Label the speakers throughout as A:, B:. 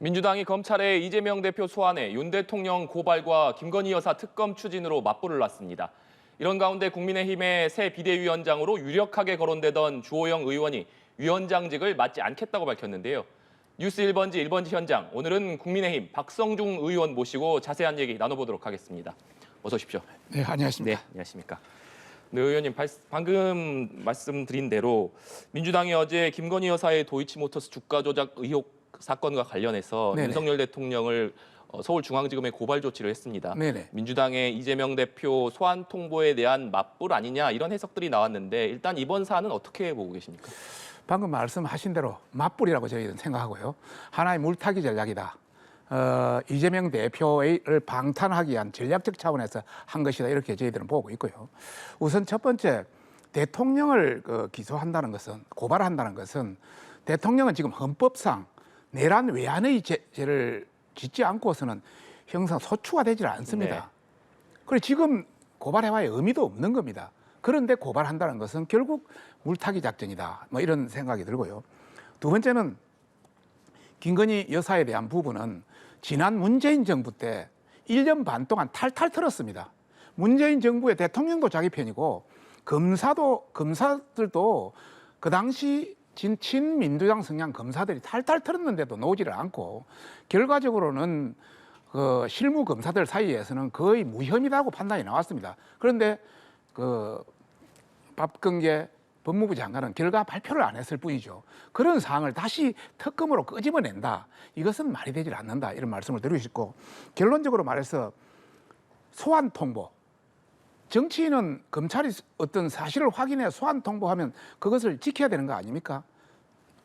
A: 민주당이 검찰의 이재명 대표 소환에 윤 대통령 고발과 김건희 여사 특검 추진으로 맞불을 놨습니다. 이런 가운데 국민의힘의 새 비대위원장으로 유력하게 거론되던 주호영 의원이 위원장직을 맡지 않겠다고 밝혔는데요. 뉴스 1번지 1번지 현장, 오늘은 국민의힘 박성중 의원 모시고 자세한 얘기 나눠보도록 하겠습니다. 어서 오십시오.
B: 네, 안녕하십니까.
A: 네, 안녕하십니까. 네, 의원님, 방금 말씀드린 대로 민주당이 어제 김건희 여사의 도이치모터스 주가 조작 의혹 사건과 관련해서
B: 네네.
A: 윤석열 대통령을 서울중앙지검에 고발 조치를 했습니다.
B: 네네.
A: 민주당의 이재명 대표 소환 통보에 대한 맞불 아니냐 이런 해석들이 나왔는데 일단 이번 사안은 어떻게 보고 계십니까?
B: 방금 말씀하신 대로 맞불이라고 저희는 생각하고요. 하나의 물타기 전략이다. 이재명 대표를 방탄하기 위한 전략적 차원에서 한 것이다. 이렇게 저희들은 보고 있고요. 우선 첫 번째, 대통령을 기소한다는 것은, 고발한다는 것은 대통령은 지금 헌법상 내란 외환의 죄를 짓지 않고서는 형사 소추가 되질 않습니다.
A: 네.
B: 그리고 지금 고발해봐야 의미도 없는 겁니다. 그런데 고발한다는 것은 결국 물타기 작전이다. 뭐 이런 생각이 들고요. 두 번째는 김건희 여사에 대한 부분은 지난 문재인 정부 때 1년 반 동안 탈탈 털었습니다. 문재인 정부의 대통령도 자기 편이고 검사들도 그 당시 친민주당 성향 검사들이 탈탈 털었는데도 놓지를 않고 결과적으로는 그 실무 검사들 사이에서는 거의 무혐의라고 판단이 나왔습니다. 그런데 그 박근계 법무부 장관은 결과 발표를 안 했을 뿐이죠. 그런 사항을 다시 특검으로 끄집어낸다. 이것은 말이 되질 않는다. 이런 말씀을 드리고 싶고, 결론적으로 말해서 소환 통보. 정치인은 검찰이 어떤 사실을 확인해 소환 통보하면 그것을 지켜야 되는 거 아닙니까?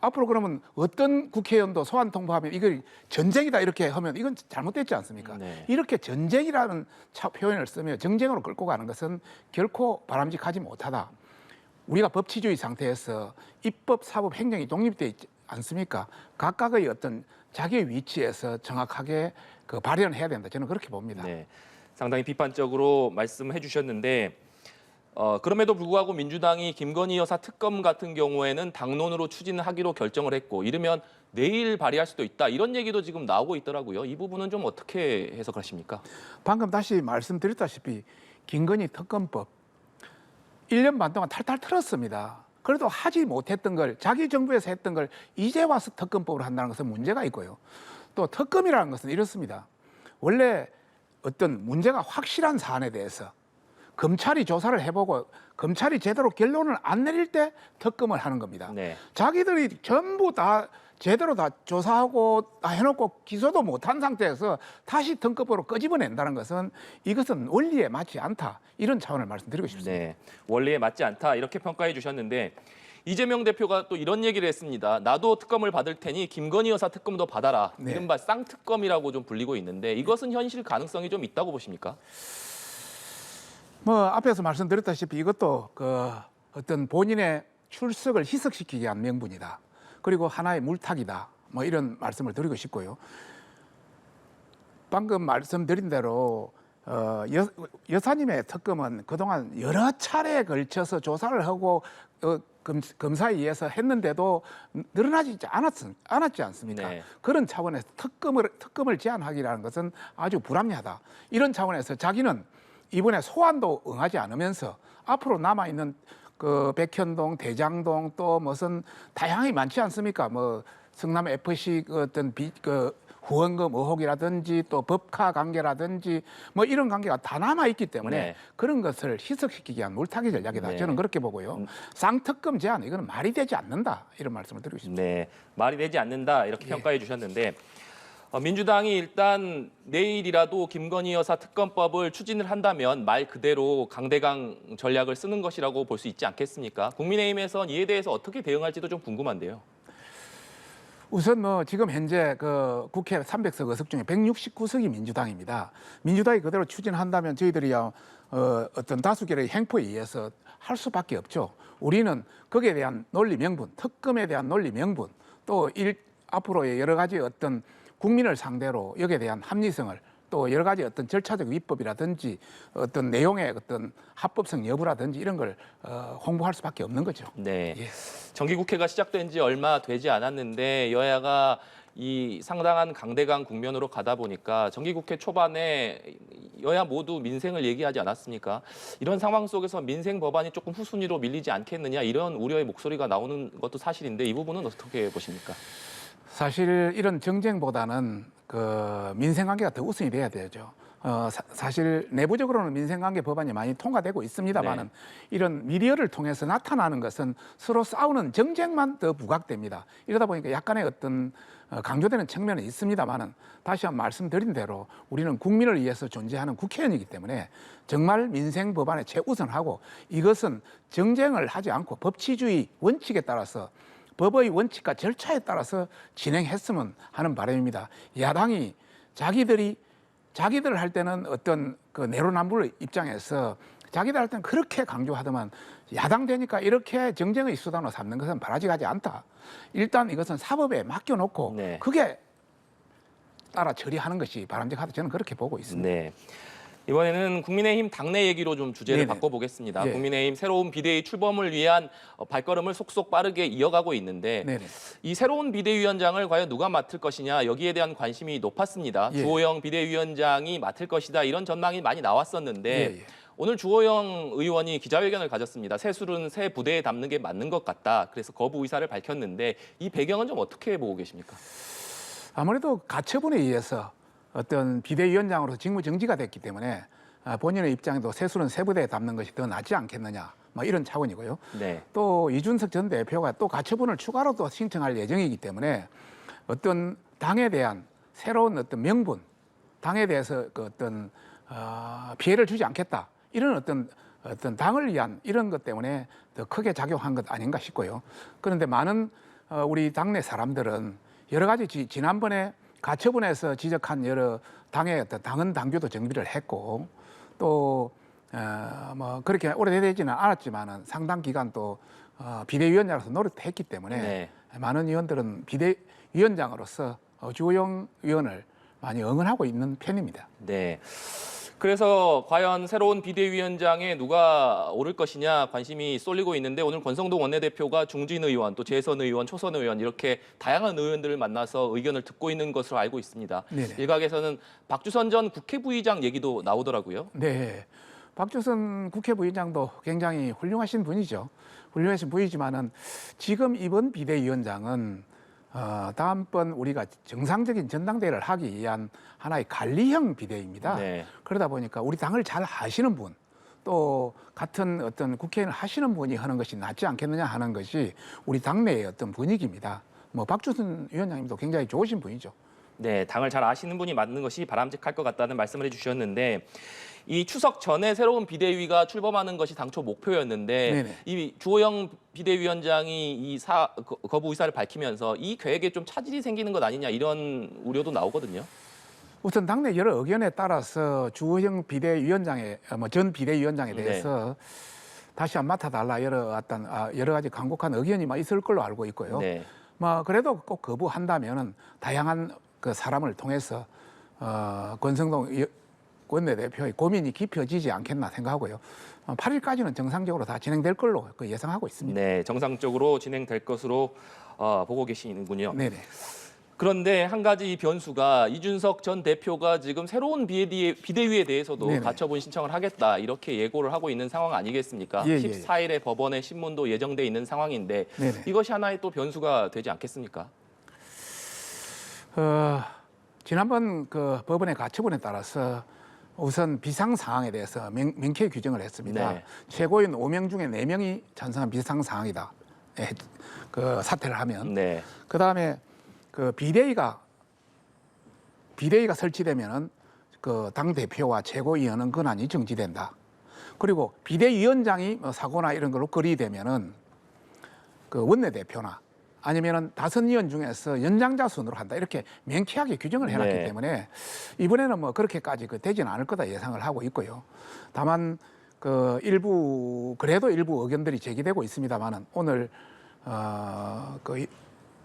B: 앞으로 그러면 어떤 국회의원도 소환 통보하면 이걸 전쟁이다 이렇게 하면 이건 잘못됐지 않습니까?
A: 네.
B: 이렇게 전쟁이라는 표현을 쓰며 정쟁으로 끌고 가는 것은 결코 바람직하지 못하다. 우리가 법치주의 상태에서 입법, 사법, 행정이 독립되어 있지 않습니까? 각각의 어떤 자기의 위치에서 정확하게 발현해야 된다. 저는 그렇게 봅니다.
A: 네, 상당히 비판적으로 말씀해 주셨는데 그럼에도 불구하고 민주당이 김건희 여사 특검 같은 경우에는 당론으로 추진하기로 결정을 했고 이르면 내일 발의할 수도 있다. 이런 얘기도 지금 나오고 있더라고요. 이 부분은 좀 어떻게 해석하십니까?
B: 방금 다시 말씀드렸다시피 김건희 특검법 1년 반 동안 탈탈 털었습니다. 그래도 하지 못했던 걸 자기 정부에서 했던 걸 이제 와서 특검법으로 한다는 것은 문제가 있고요. 또 특검이라는 것은 이렇습니다. 원래 어떤 문제가 확실한 사안에 대해서 검찰이 조사를 해보고 검찰이 제대로 결론을 안 내릴 때 특검을 하는 겁니다.
A: 네.
B: 자기들이 전부 다 제대로 다 조사하고 다 해놓고 기소도 못한 상태에서 다시 특검으로 끄집어낸다는 것은 이것은 원리에 맞지 않다. 이런 차원을 말씀드리고 싶습니다.
A: 네, 원리에 맞지 않다 이렇게 평가해 주셨는데 이재명 대표가 또 이런 얘기를 했습니다. 나도 특검을 받을 테니 김건희 여사 특검도 받아라.
B: 네.
A: 이른바 쌍특검이라고 좀 불리고 있는데 이것은 현실 가능성이 좀 있다고 보십니까?
B: 뭐 앞에서 말씀드렸다시피 이것도 어떤 본인의 출석을 희석시키기 위한 명분이다. 그리고 하나의 물타기다. 뭐 이런 말씀을 드리고 싶고요. 방금 말씀드린 대로 여사님의 특검은 그동안 여러 차례에 걸쳐서 조사를 하고 검사에 의해서 했는데도 늘어나지 않았지 않습니까?
A: 네.
B: 그런 차원에서 특검을 제한하기라는 것은 아주 불합리하다. 이런 차원에서 자기는 이번에 소환도 응하지 않으면서 앞으로 남아있는 백현동, 대장동 또 무슨 다양하게 많지 않습니까? 뭐 성남 FC 어떤 후원금 의혹이라든지 또 법카 관계라든지 뭐 이런 관계가 다 남아 있기 때문에
A: 네.
B: 그런 것을 희석시키기 위한 물타기 전략이다.
A: 네.
B: 저는 그렇게 보고요. 쌍특검 제한 이거는 말이 되지 않는다. 이런 말씀을 드리고 싶습니다.
A: 네, 말이 되지 않는다 이렇게 평가해 주셨는데 민주당이 일단 내일이라도 김건희 여사 특검법을 추진을 한다면 말 그대로 강대강 전략을 쓰는 것이라고 볼 수 있지 않겠습니까? 국민의힘에선 이에 대해서 어떻게 대응할지도 좀 궁금한데요.
B: 우선 뭐 지금 현재 국회 300석 의석 중에 169석이 민주당입니다. 민주당이 그대로 추진한다면 저희들이야 어떤 다수결의 행포에 의해서 할 수밖에 없죠. 우리는 거기에 대한 논리 명분, 특검에 대한 논리 명분, 또 앞으로의 여러 가지 어떤 국민을 상대로 여기에 대한 합리성을 또 여러 가지 어떤 절차적 위법이라든지 어떤 내용의 어떤 합법성 여부라든지 이런 걸 홍보할 수밖에 없는 거죠.
A: 네.
B: 예.
A: 정기국회가 시작된 지 얼마 되지 않았는데 여야가 이 상당한 강대강 국면으로 가다 보니까 정기국회 초반에 여야 모두 민생을 얘기하지 않았습니까? 이런 상황 속에서 민생 법안이 조금 후순위로 밀리지 않겠느냐 이런 우려의 목소리가 나오는 것도 사실인데 이 부분은 어떻게 보십니까?
B: 사실 이런 정쟁보다는 민생 관계가 더 우선이 돼야 되죠. 사실 내부적으로는 민생관계 법안이 많이 통과되고 있습니다만은 이런 미디어를 통해서 나타나는 것은 서로 싸우는 정쟁만 더 부각됩니다. 이러다 보니까 약간의 어떤 강조되는 측면은 있습니다만은 다시 한번 말씀드린 대로 우리는 국민을 위해서 존재하는 국회의원이기 때문에 정말 민생 법안에 최우선하고 이것은 정쟁을 하지 않고 법치주의 원칙에 따라서 법의 원칙과 절차에 따라서 진행했으면 하는 바람입니다. 야당이 자기들 할 때는 어떤 내로남불 입장에서 자기들 할 때는 그렇게 강조하더만 야당 되니까 이렇게 정쟁의 수단으로 삼는 것은 바라지가지 않다. 일단 이것은 사법에 맡겨놓고 그게 따라 처리하는 것이 바람직하다. 저는 그렇게 보고 있습니다.
A: 네. 이번에는 국민의힘 당내 얘기로 좀 주제를
B: 네네.
A: 바꿔보겠습니다.
B: 예.
A: 국민의힘 새로운 비대위 출범을 위한 발걸음을 속속 빠르게 이어가고 있는데
B: 네네.
A: 이 새로운 비대위원장을 과연 누가 맡을 것이냐 여기에 대한 관심이 높았습니다.
B: 예.
A: 주호영 비대위원장이 맡을 것이다 이런 전망이 많이 나왔었는데
B: 예.
A: 오늘 주호영 의원이 기자회견을 가졌습니다. 새술은 새 부대에 담는 게 맞는 것 같다. 그래서 거부 의사를 밝혔는데 이 배경은 좀 어떻게 보고 계십니까?
B: 아무래도 가처분에 의해서 어떤 비대위원장으로서 직무 정지가 됐기 때문에 본인의 입장에도 새술은 새 부대에 담는 것이 더 낫지 않겠느냐 뭐 이런 차원이고요.
A: 네.
B: 또 이준석 전 대표가 또 가처분을 추가로 또 신청할 예정이기 때문에 어떤 당에 대한 새로운 어떤 명분, 당에 대해서 어떤 피해를 주지 않겠다 이런 어떤 당을 위한 이런 것 때문에 더 크게 작용한 것 아닌가 싶고요. 그런데 많은 우리 당내 사람들은 여러 가지 지난번에 가처분에서 지적한 여러 당의 어떤 당헌 당규도 정비를 했고 또 뭐 그렇게 오래되지는 않았지만은 상당 기간 또 비대위원장으로서 노력했기 때문에 많은 의원들은 비대위원장으로서 주호영 의원을 많이 응원하고 있는 편입니다.
A: 네. 그래서 과연 새로운 비대위원장에 누가 오를 것이냐 관심이 쏠리고 있는데 오늘 권성동 원내대표가 중진 의원, 또 재선 의원, 초선 의원 이렇게 다양한 의원들을 만나서 의견을 듣고 있는 것으로 알고 있습니다.
B: 네네.
A: 일각에서는 박주선 전 국회 부의장 얘기도 나오더라고요.
B: 네. 박주선 국회 부의장도 굉장히 훌륭하신 분이죠. 훌륭하신 분이지만은 지금 이번 비대위원장은 다음번 우리가 정상적인 전당대회를 하기 위한 하나의 관리형 비대위입니다.
A: 네.
B: 그러다 보니까 우리 당을 잘 아시는 분, 또 같은 어떤 국회의원을 하시는 분이 하는 것이 낫지 않겠느냐 하는 것이 우리 당내의 어떤 분위기입니다. 뭐 박주선 위원장님도 굉장히 좋으신 분이죠.
A: 네, 당을 잘 아시는 분이 맞는 것이 바람직할 것 같다는 말씀을 해주셨는데 이 추석 전에 새로운 비대위가 출범하는 것이 당초 목표였는데
B: 네네.
A: 이 주호영 비대위원장이 이 거부 의사를 밝히면서 이 계획에 좀 차질이 생기는 것 아니냐 이런 우려도 나오거든요.
B: 우선 당내 여러 의견에 따라서 주호영 비대위원장의 전 비대위원장에 대해서 다시 안 맡아달라 여러 가지 강곡한 의견이 있을 걸로 알고 있고요.
A: 네.
B: 그래도 꼭 거부한다면은 다양한 그 사람을 통해서 권성동 원내대표의 고민이 깊어지지 않겠나 생각하고요. 8일까지는 정상적으로 다 진행될 걸로 예상하고 있습니다.
A: 네, 정상적으로 진행될 것으로 보고 계시는군요.
B: 네네.
A: 그런데 한 가지 이 변수가 이준석 전 대표가 지금 새로운 비대위에 대해서도
B: 네네.
A: 가처분 신청을 하겠다 이렇게 예고를 하고 있는 상황 아니겠습니까?
B: 예.
A: 14일에 법원에 신문도 예정돼 있는 상황인데
B: 네네.
A: 이것이 하나의 또 변수가 되지 않겠습니까?
B: 지난번 그 법원의 가처분에 따라서 우선 비상 상황에 대해서 명쾌히 규정을 했습니다.
A: 네.
B: 최고위원 5명 중에 4명이 찬성한 비상 상황이다. 그 사퇴를 하면.
A: 네.
B: 그다음에 그 비대위가 설치되면은 그 당 대표와 최고위원은 권한이 정지된다. 그리고 비대위원장이 사고나 이런 걸로 거리되면은 그 원내대표나 아니면은 다선 의원 중에서 연장자 순으로 한다. 이렇게 명쾌하게 규정을 해놨기 때문에 이번에는 그렇게까지 되지는 않을 거다 예상을 하고 있고요. 다만 그래도 일부 의견들이 제기되고 있습니다만은 오늘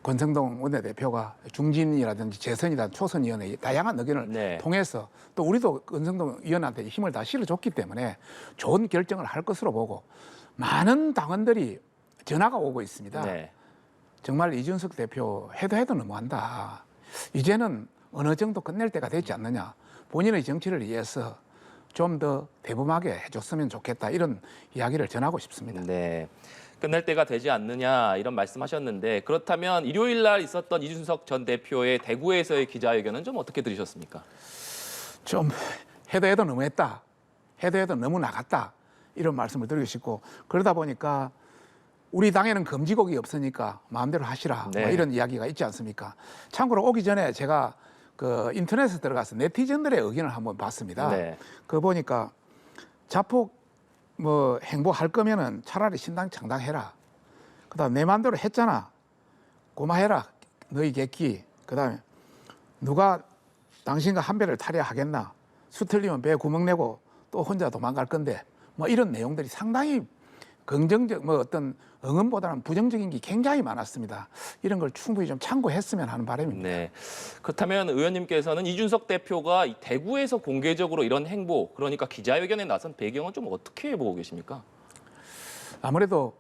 B: 권성동 원내대표가 중진이라든지 재선이라든지 초선위원회 다양한 의견을 통해서 또 우리도 권성동 의원한테 힘을 다 실어줬기 때문에 좋은 결정을 할 것으로 보고 많은 당원들이 전화가 오고 있습니다. 정말 이준석 대표 해도 너무한다. 이제는 어느 정도 끝낼 때가 되지 않느냐. 본인의 정치를 위해서 좀 더 대범하게 해줬으면 좋겠다. 이런 이야기를 전하고 싶습니다.
A: 네. 끝낼 때가 되지 않느냐 이런 말씀하셨는데 그렇다면 일요일 날 있었던 이준석 전 대표의 대구에서의 기자회견은 좀 어떻게 들으셨습니까?
B: 좀 해도 너무했다. 해도 너무 나갔다. 이런 말씀을 드리고 싶고 그러다 보니까 우리 당에는 금지곡이 없으니까 마음대로 하시라.
A: 네.
B: 뭐 이런 이야기가 있지 않습니까? 참고로 오기 전에 제가 그 인터넷에 들어가서 네티즌들의 의견을 한번 봤습니다.
A: 네.
B: 그 보니까 자폭 뭐 행보할 거면은 차라리 신당 창당해라. 그다음 내 마음대로 했잖아. 고마해라. 너희 객기. 그다음에 누가 당신과 한 배를 타려 하겠나. 수 틀리면 배 구멍 내고 또 혼자 도망갈 건데 뭐 이런 내용들이 상당히 긍정적 뭐 어떤 응원보다는 부정적인 게 굉장히 많았습니다. 이런 걸 충분히 좀 참고했으면 하는 바람입니다.
A: 네. 그렇다면 의원님께서는 이준석 대표가 이 대구에서 공개적으로 이런 행보, 그러니까 기자회견에 나선 배경은 좀 어떻게 보고 계십니까?
B: 아무래도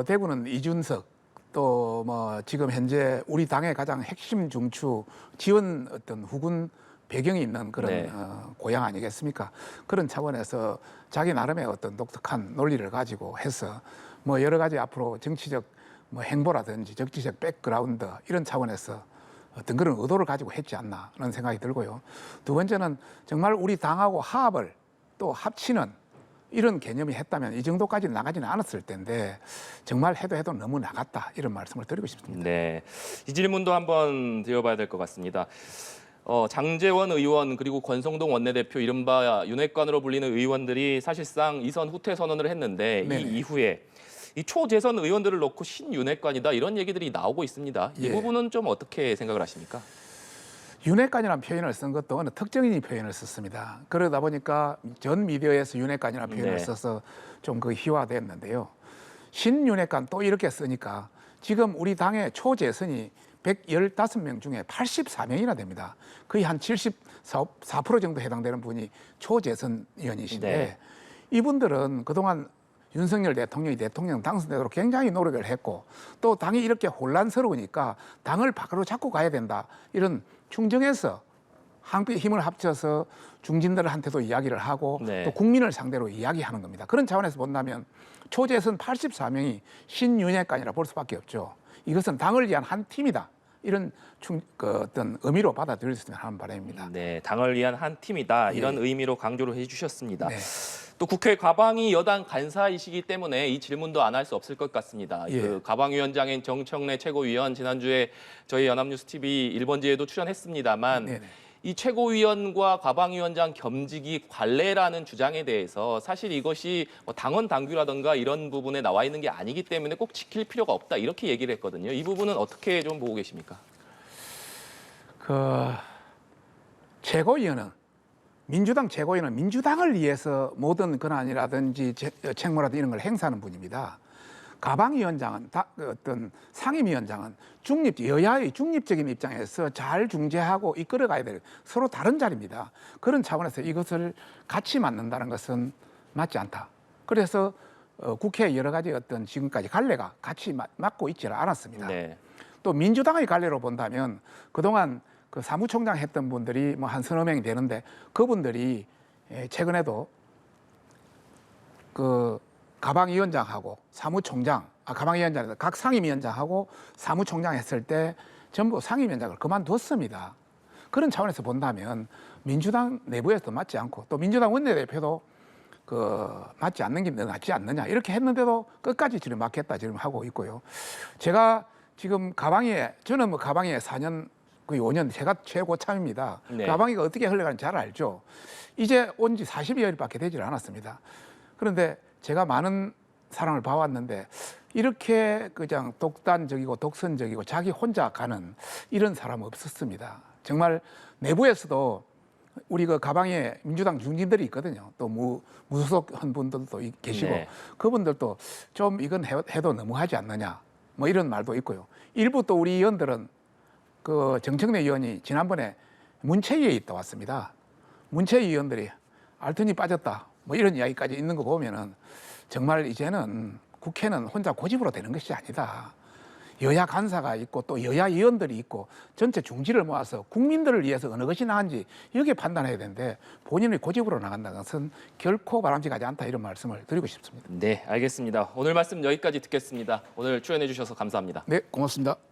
B: 대구는 이준석 또 뭐 지금 현재 우리 당의 가장 핵심 중추 지원 어떤 후군 배경이 있는 그런
A: 네.
B: 고향 아니겠습니까? 그런 차원에서 자기 나름의 어떤 독특한 논리를 가지고 해서 뭐 여러 가지 앞으로 정치적 뭐 행보라든지 정치적 백그라운드 이런 차원에서 어떤 그런 의도를 가지고 했지 않나 그런 생각이 들고요. 두 번째는 정말 우리 당하고 화합을 또 합치는 이런 개념이 했다면 이 정도까지 나가지는 않았을 텐데 정말 해도 너무 나갔다 이런 말씀을 드리고 싶습니다.
A: 네. 이 질문도 한번 드려봐야 될 것 같습니다. 장제원 의원 그리고 권성동 원내대표 이른바 윤핵관으로 불리는 의원들이 사실상 이선 후퇴 선언을 했는데
B: 네네.
A: 이 이후에 이 초재선 의원들을 놓고 신윤핵관이다 이런 얘기들이 나오고 있습니다. 이
B: 예.
A: 부분은 좀 어떻게 생각을 하십니까?
B: 윤핵관이라는 표현을 쓴 것도 어느 특정인이 표현을 썼습니다. 그러다 보니까 전 미디어에서 윤핵관이라는 표현을
A: 네.
B: 써서 좀 그 희화됐는데요. 신윤핵관 또 이렇게 쓰니까 지금 우리 당의 초재선이 115명 중에 84명이나 됩니다. 거의 한 74% 정도 해당되는 분이 초재선 의원이신데
A: 네.
B: 이분들은 그동안 윤석열 대통령이 대통령 당선되도록 굉장히 노력을 했고 또 당이 이렇게 혼란스러우니까 당을 밖으로 잡고 가야 된다. 이런 충정에서 함께 힘을 합쳐서 중진들한테도 이야기를 하고
A: 네.
B: 또 국민을 상대로 이야기하는 겁니다. 그런 차원에서 본다면 초재선 84명이 신윤핵관이라 볼 수밖에 없죠. 이것은 당을 위한 한 팀이다. 이런 어떤 의미로 받아들였으면 하는 바람입니다.
A: 네, 당을 위한 한 팀이다 이런
B: 예.
A: 의미로 강조를 해주셨습니다.
B: 네.
A: 또 국회 가방이 여당 간사이시기 때문에 이 질문도 안 할 수 없을 것 같습니다.
B: 예.
A: 그 가방위원장인 정청래 최고위원 지난주에 저희 연합뉴스 TV 1번지에도 출연했습니다만
B: 네네.
A: 이 최고위원과 가방위원장 겸직이 관례라는 주장에 대해서 사실 이것이 뭐 당원 당규라든가 이런 부분에 나와 있는 게 아니기 때문에 꼭 지킬 필요가 없다 이렇게 얘기를 했거든요. 이 부분은 어떻게 좀 보고 계십니까?
B: 그 최고위원은 민주당 최고위원은 민주당을 위해서 모든 권한이라든지 책무라든지 이런 걸 행사하는 분입니다. 가방위원장은 어떤 상임위원장은 여야의 중립적인 입장에서 잘 중재하고 이끌어가야 될 서로 다른 자리입니다. 그런 차원에서 이것을 같이 맡는다는 것은 맞지 않다. 그래서 국회 여러 가지 어떤 지금까지 갈래가 같이 맡고 있지는 않았습니다.
A: 네.
B: 또 민주당의 갈래로 본다면 그동안 그 사무총장 했던 분들이 뭐 한 서너 명이 되는데 그분들이 최근에도 그 가방위원장하고 사무총장, 가방위원장에서 각 상임위원장하고 사무총장 했을 때 전부 상임위원장을 그만뒀습니다. 그런 차원에서 본다면 민주당 내부에서도 맞지 않고 또 민주당 원내대표도 그 맞지 않는 게 낫지 않느냐 이렇게 했는데도 끝까지 지금 맡겠다 지금 하고 있고요. 제가 지금 저는 뭐 가방위에 4년 거의 5년 제가 최고참입니다.
A: 네.
B: 가방위가 어떻게 흘러가는지 잘 알죠. 이제 온 지 40여일밖에 되질 않았습니다. 그런데 제가 많은 사람을 봐왔는데 이렇게 그냥 독단적이고 독선적이고 자기 혼자 가는 이런 사람은 없었습니다. 정말 내부에서도 우리 그 가방에 민주당 중진들이 있거든요. 또 무소속한 분들도 계시고
A: 네.
B: 그분들도 좀 이건 해도 너무하지 않느냐 뭐 이런 말도 있고요. 일부 또 우리 의원들은 그 정청래 의원이 지난번에 문체위에 있다 왔습니다. 문체위 의원들이 알턴이 빠졌다 뭐 이런 이야기까지 있는 거 보면은 정말 이제는 국회는 혼자 고집으로 되는 것이 아니다. 여야 간사가 있고 또 여야 의원들이 있고 전체 중지를 모아서 국민들을 위해서 어느 것이 나은지 이렇게 판단해야 되는데 본인의 고집으로 나간다는 것은 결코 바람직하지 않다 이런 말씀을 드리고 싶습니다.
A: 네, 알겠습니다. 오늘 말씀 여기까지 듣겠습니다. 오늘 출연해 주셔서 감사합니다.
B: 네, 고맙습니다.